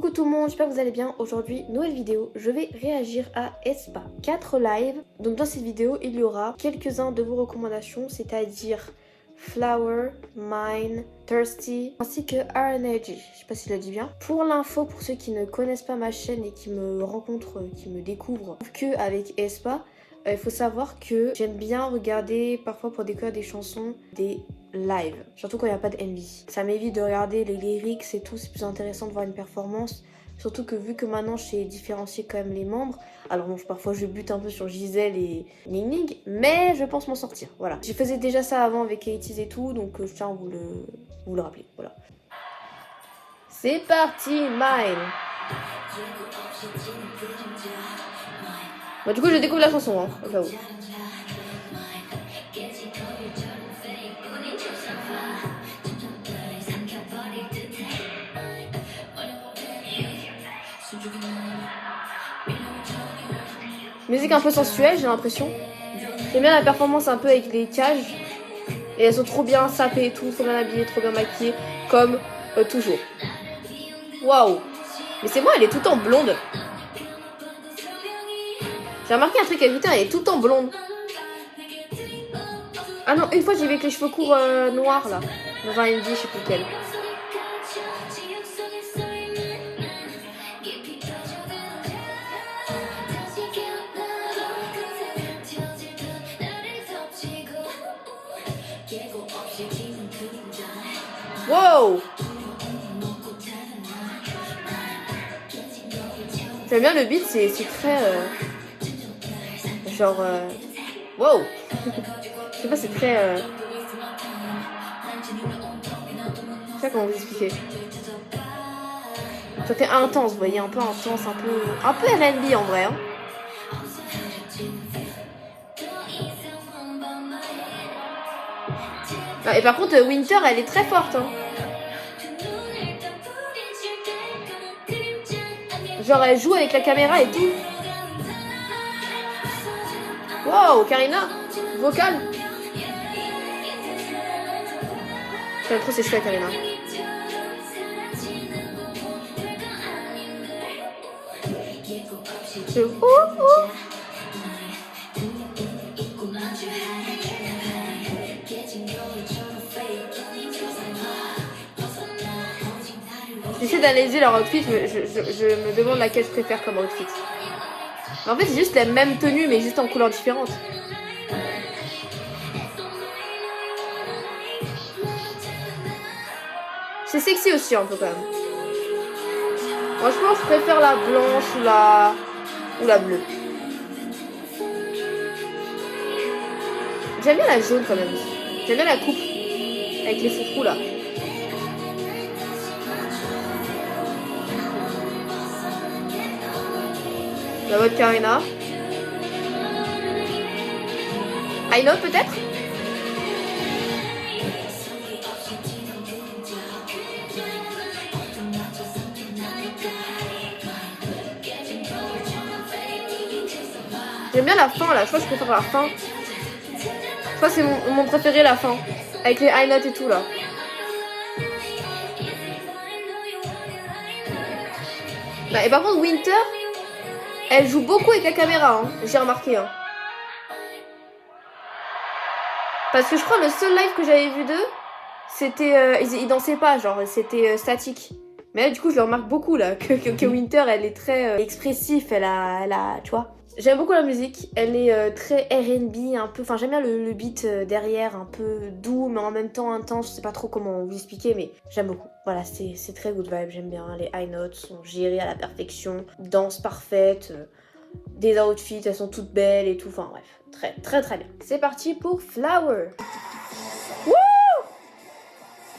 Coucou tout le monde, j'espère que vous allez bien. Aujourd'hui, nouvelle vidéo, je vais réagir à aespa 4 live. Donc dans cette vidéo, il y aura quelques-uns de vos recommandations, c'est-à-dire Flower, Mine, Thirsty, ainsi que RNG, je sais pas si je le dis bien. Pour l'info, pour ceux qui ne connaissent pas ma chaîne et qui me rencontrent, qui me découvrent que avec aespa, il faut savoir que j'aime bien regarder parfois pour découvrir des chansons, des live, surtout quand il n'y a pas de MV. Ça m'évite de regarder les lyrics et tout, c'est plus intéressant de voir une performance. Surtout que vu que maintenant je sais différencier quand même les membres, alors bon, parfois je bute un peu sur Gisèle et Ning Ning, mais je pense m'en sortir, voilà. Je faisais déjà ça avant avec 80's et tout, donc je tiens à vous le rappeler, voilà. C'est parti, Mine. Bon, du coup je découvre la chanson, hein, au cas où. Musique un peu sensuelle, j'ai l'impression. J'aime bien la performance un peu avec les cages. Et elles sont trop bien sapées et tout, trop bien habillées, trop bien maquillées, comme toujours. Waouh! Mais c'est moi, elle est tout en blonde. J'ai remarqué un truc avec Twitter, elle est tout en blonde. Ah non, une fois j'ai vu avec les cheveux courts noirs là. Dans un MV, je sais plus lequel. Wow! J'aime bien le beat, c'est très genre wow! Je sais pas, c'est très je sais pas comment vous expliquer. Ça fait intense, vous voyez, un peu intense, un peu R&B en vrai. Hein. Ah, et par contre, Winter, elle est très forte. Hein. Genre, elle joue avec la caméra et tout. Wow, Karina, vocal. J'aime trop ses cheveux, Karina. J'essaie d'analyser leur outfit, mais je me demande laquelle je préfère comme outfit. En fait, c'est juste la même tenue, mais juste en couleurs différentes. C'est sexy aussi un peu quand même. Franchement, je préfère la blanche ou la bleue. J'aime bien la jaune quand même. J'aime bien la coupe avec les fourfous là. La voix de Karina. I Know peut-être. J'aime bien la fin là, je crois que je préfère la fin. Je crois que c'est mon préféré la fin. Avec les high notes et tout là. Bah, et par contre Winter, elle joue beaucoup avec la caméra, hein. J'ai remarqué. Hein. Parce que je crois le seul live que j'avais vu d'eux, c'était ils dansaient pas, genre c'était statique. Mais là du coup je le remarque beaucoup là que Winter elle est très expressive, elle a tu vois. J'aime beaucoup la musique, elle est très R&B un peu, enfin j'aime bien le beat derrière, un peu doux mais en même temps intense, je sais pas trop comment vous expliquer mais j'aime beaucoup. Voilà, c'est très good vibe, j'aime bien, les high notes sont gérées à la perfection, danse parfaite, des outfits, elles sont toutes belles et tout, enfin bref, très très très bien. C'est parti pour Flower. Woo!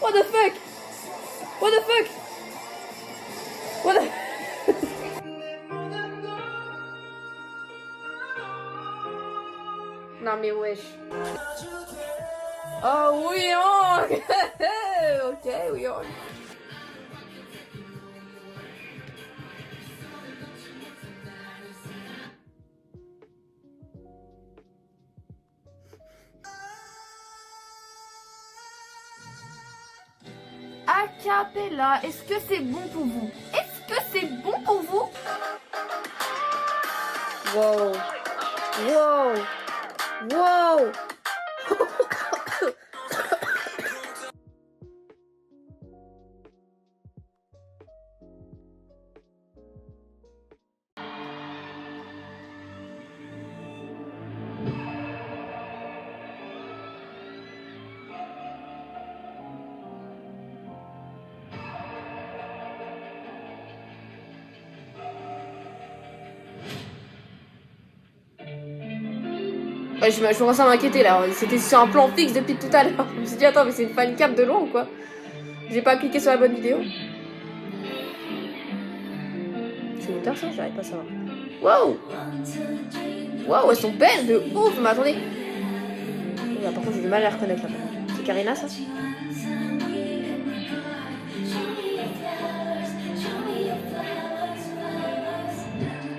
What the fuck? What the fuck? What the... Non mais wesh. Oh oui, oh. Ok, oui, oh. A cappella, est-ce que c'est bon pour vous? Est-ce que Wow. Wow. Wow. Ouais, je commence à m'inquiéter là, c'était sur un plan fixe depuis tout à l'heure. Je me suis dit, attends, mais c'est une fancam de loin ou quoi? J'ai pas cliqué sur la bonne vidéo. C'est une personne, j'arrive pas à savoir. Wow! Wow, elles sont belles de ouf, mais attendez. Oh, là, par contre, j'ai du mal à la reconnaître là. C'est Karina ça?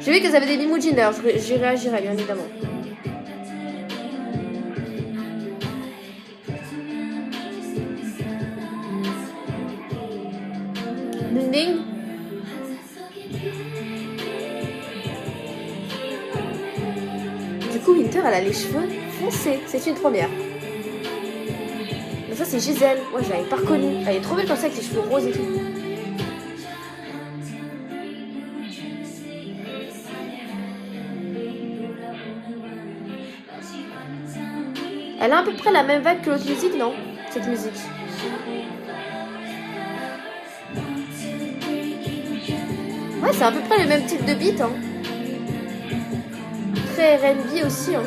J'ai vu qu'elles avaient des limousines d'ailleurs, j'y réagirai bien évidemment. Ding ding. Du coup, Winter, elle a les cheveux foncés, c'est une première. Mais ça, c'est Gisèle. Moi, je l'avais pas reconnue. Elle est trop belle comme ça avec les cheveux roses et tout. Elle a à peu près la même vibe que l'autre musique, non? Cette musique. Ouais, c'est à peu près le même type de beat, hein. Très R&B aussi, hein.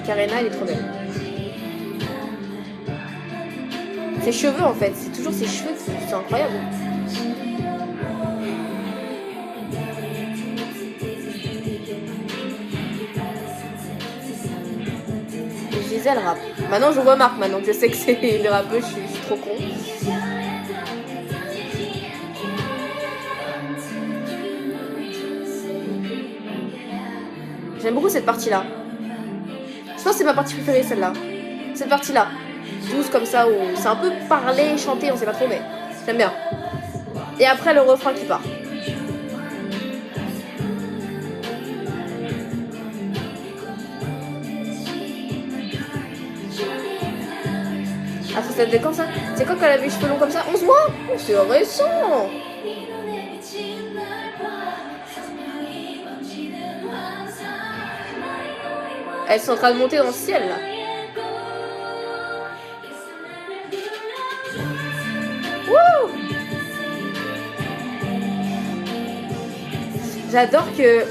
Karina, elle est trop belle. Ses cheveux, en fait, c'est toujours ses cheveux qui sont incroyables. Gisèle rappe. Maintenant, je remarque, maintenant que je sais que c'est le rappeur, je suis trop con. J'aime beaucoup cette partie-là. Je pense que c'est ma partie préférée, celle-là. Cette partie-là. Douce comme ça, où c'est un peu parler, chanter, on sait pas trop, mais j'aime bien. Et après, le refrain qui part. Ah, ça date de quand ça? C'est quand qu'elle avait les cheveux longs comme ça? 11 mois? Oh, c'est récent! Elles sont en train de monter dans le ciel là. Wouh! J'adore que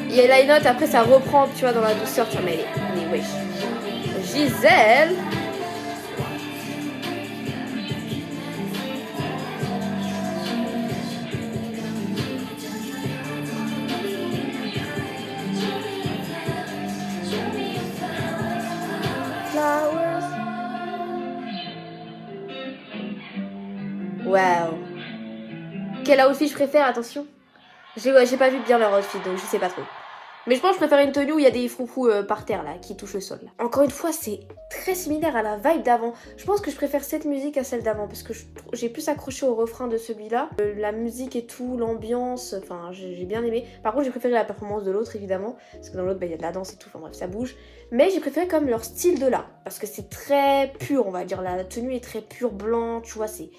il y a la note, après ça reprend, tu vois, dans la douceur. Tu vois, mais wesh. Gisèle. Wow. Quel outfit je préfère? Attention. J'ai pas vu bien leur outfit, donc je sais pas trop. Mais je pense que je préfère une tenue où il y a des froufrous par terre là, qui touchent le sol. Là. Encore une fois, c'est très similaire à la vibe d'avant. Je pense que je préfère cette musique à celle d'avant, parce que j'ai plus accroché au refrain de celui-là. La musique et tout, l'ambiance, enfin j'ai bien aimé. Par contre, j'ai préféré la performance de l'autre évidemment, parce que dans l'autre, il y a de la danse et tout, enfin bref, ça bouge. Mais j'ai préféré comme leur style de là, parce que c'est très pur, on va dire. La tenue est très pure, blanc, tu vois, c'est...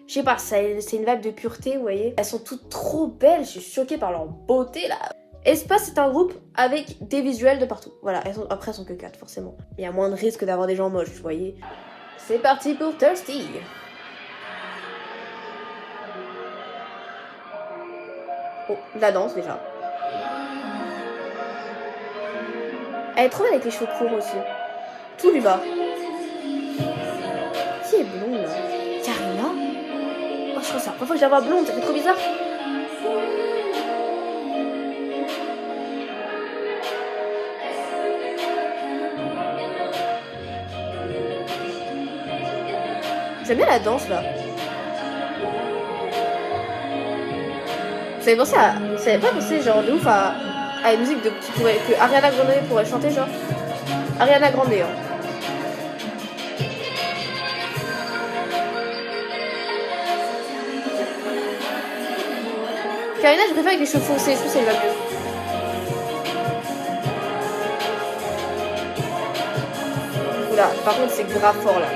Je sais pas, c'est une vibe de pureté, vous voyez. Elles sont toutes trop belles, je suis choquée par leur beauté là. Espace, c'est un groupe avec des visuels de partout. Voilà, après elles sont que 4 forcément. Il y a moins de risque d'avoir des gens moches, vous voyez. C'est parti pour Thirsty. Oh, la danse déjà. Elle est trop belle avec les cheveux courts aussi. Tout lui va. Qui est blonde là? Karina? Oh, je crois que c'est la première fois que je la vois blonde, ça fait trop bizarre. J'aime bien la danse là. Vous avez pensé à... Vous avez pas pensé genre de ouf à une musique que Ariana Grande pourrait chanter genre? Ariana Grande hein. Karina, je préfère avec les cheveux foncés, je trouve que ça lui va mieux. Oula, par contre, c'est grave fort là.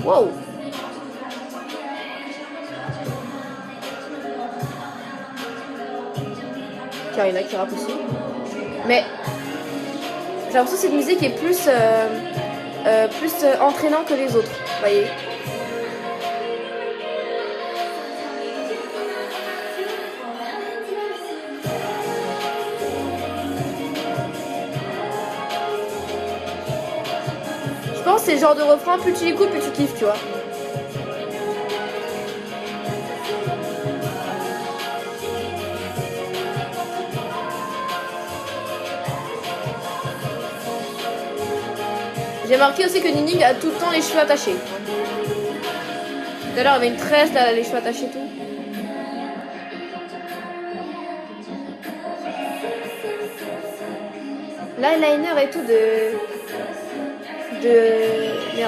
Wow! Karina qui rappe aussi. Mais j'ai l'impression que cette musique est plus, entraînante que les autres, vous voyez. Je pense que c'est le genre de refrain, plus tu l'écoutes, plus tu kiffes, tu vois. J'ai remarqué aussi que Nining a tout le temps les cheveux attachés. Tout à l'heure, elle avait une tresse, là, elle a les cheveux attachés et tout. L'eyeliner et tout de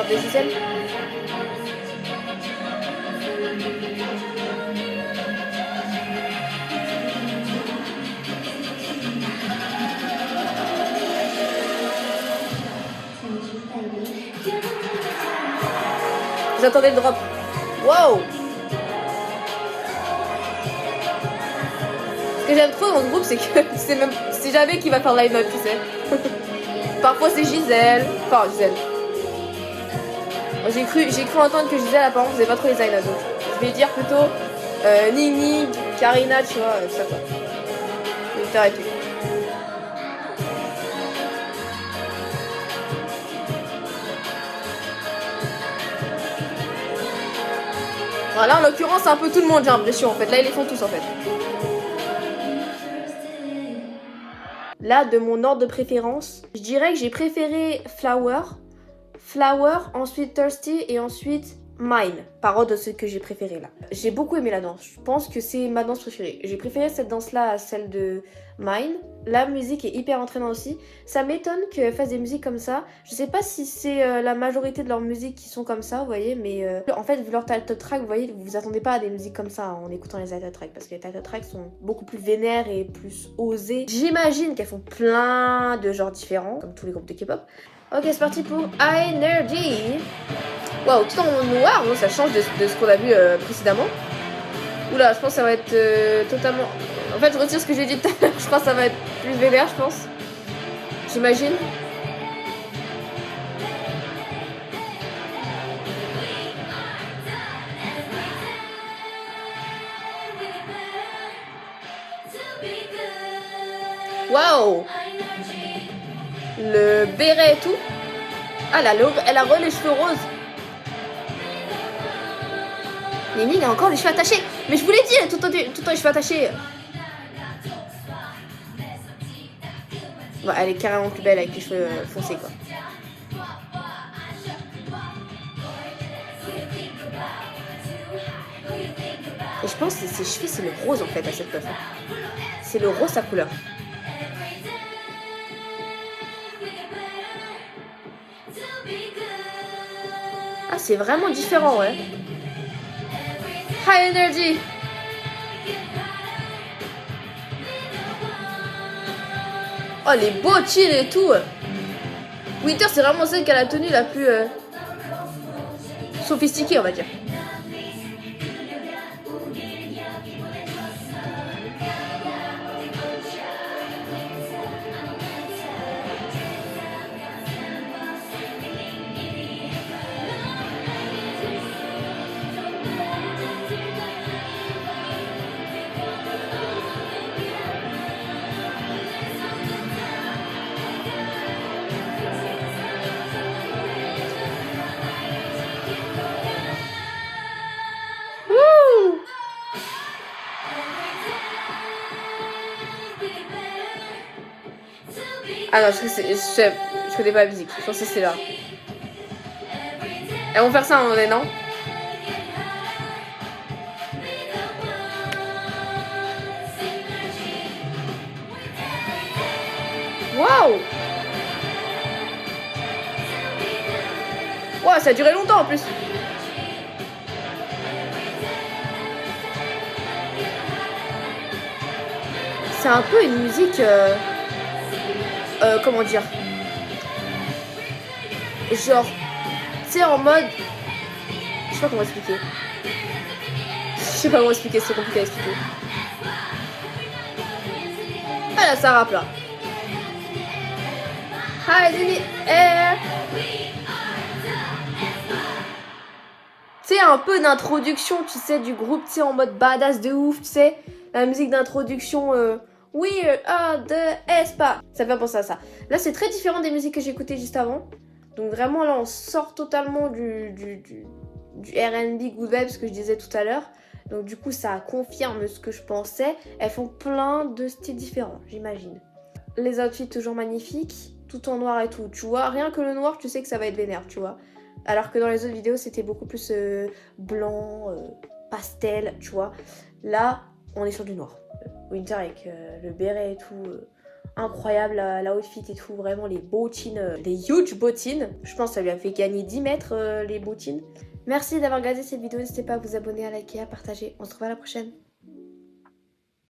Gisèle. J'attendais le drop. Wow! Ce que j'aime trop dans ce groupe, c'est que c'est jamais qui va faire line up, tu sais. Parfois c'est Gisèle. Enfin, Gisèle. J'ai cru entendre que Gisèle apparemment faisait pas trop les line up. Donc je vais dire plutôt Nini, Karina, tu vois, tout ça quoi. Victor et tout. Voilà, en l'occurrence, c'est un peu tout le monde, j'ai l'impression en fait. Là, ils les font tous en fait. Là, de mon ordre de préférence, je dirais que j'ai préféré Flower, ensuite Thirsty et ensuite Mine, par ordre de ce que j'ai préféré là. J'ai beaucoup aimé la danse, je pense que c'est ma danse préférée. J'ai préféré cette danse-là à celle de Mine. La musique est hyper entraînante aussi. Ça m'étonne qu'elles fassent des musiques comme ça. Je sais pas si c'est la majorité de leurs musiques qui sont comme ça, vous voyez, mais en fait, vu leur title track, vous voyez, vous attendez pas à des musiques comme ça en écoutant les title tracks, parce que les title tracks sont beaucoup plus vénères et plus osées. J'imagine qu'elles font plein de genres différents, comme tous les groupes de K-pop. Ok, c'est parti pour Energy. Waouh, tout en noir, bon, ça change de ce qu'on a vu précédemment. Oula, je pense que ça va être totalement... En fait, je retire ce que j'ai dit tout à l'heure. Je crois que ça va être plus vénère, je pense. J'imagine. Waouh! Le béret et tout. Ah, elle a les cheveux roses. Nini a encore les cheveux attachés. Mais je vous l'ai dit, elle a tout le temps les cheveux attachés. Ouais, elle est carrément plus belle avec les cheveux foncés, quoi. Et je pense que ses cheveux, c'est le rose, en fait, à cette meuf. C'est le rose, sa couleur. Ah, c'est vraiment différent, ouais. High Energy. Oh, les bottines et tout. Winter, c'est vraiment celle qui a la tenue la plus sophistiquée, on va dire. Ah non, je connais pas la musique. Je pense que c'est là. Elles vont faire ça à un moment donné, non? Waouh! Wow, ça a duré longtemps en plus. C'est un peu une musique... comment dire? Genre, tu sais, en mode... Je sais pas comment expliquer. Je sais pas comment expliquer, c'est compliqué à expliquer. Ah là, ça rappe là. Hide in the air. Tu sais, un peu d'introduction, tu sais, du groupe, tu sais, en mode badass de ouf, tu sais. La musique d'introduction, We are the Aespa. Ça fait penser à ça. Là, c'est très différent des musiques que j'ai écoutées juste avant. Donc vraiment, là, on sort totalement du R&B good vibes, ce que je disais tout à l'heure. Donc du coup, ça confirme ce que je pensais. Elles font plein de styles différents, j'imagine. Les outfits toujours magnifiques, tout en noir et tout. Tu vois, rien que le noir, tu sais que ça va être vénère, tu vois. Alors que dans les autres vidéos, c'était beaucoup plus blanc, pastel, tu vois. Là, on est sur du noir. Winter avec le béret et tout. Incroyable, la outfit et tout. Vraiment, les bottines, les huge bottines. Je pense que ça lui a fait gagner 10 mètres, les bottines. Merci d'avoir regardé cette vidéo. N'hésitez pas à vous abonner, à liker, à partager. On se revoit à la prochaine.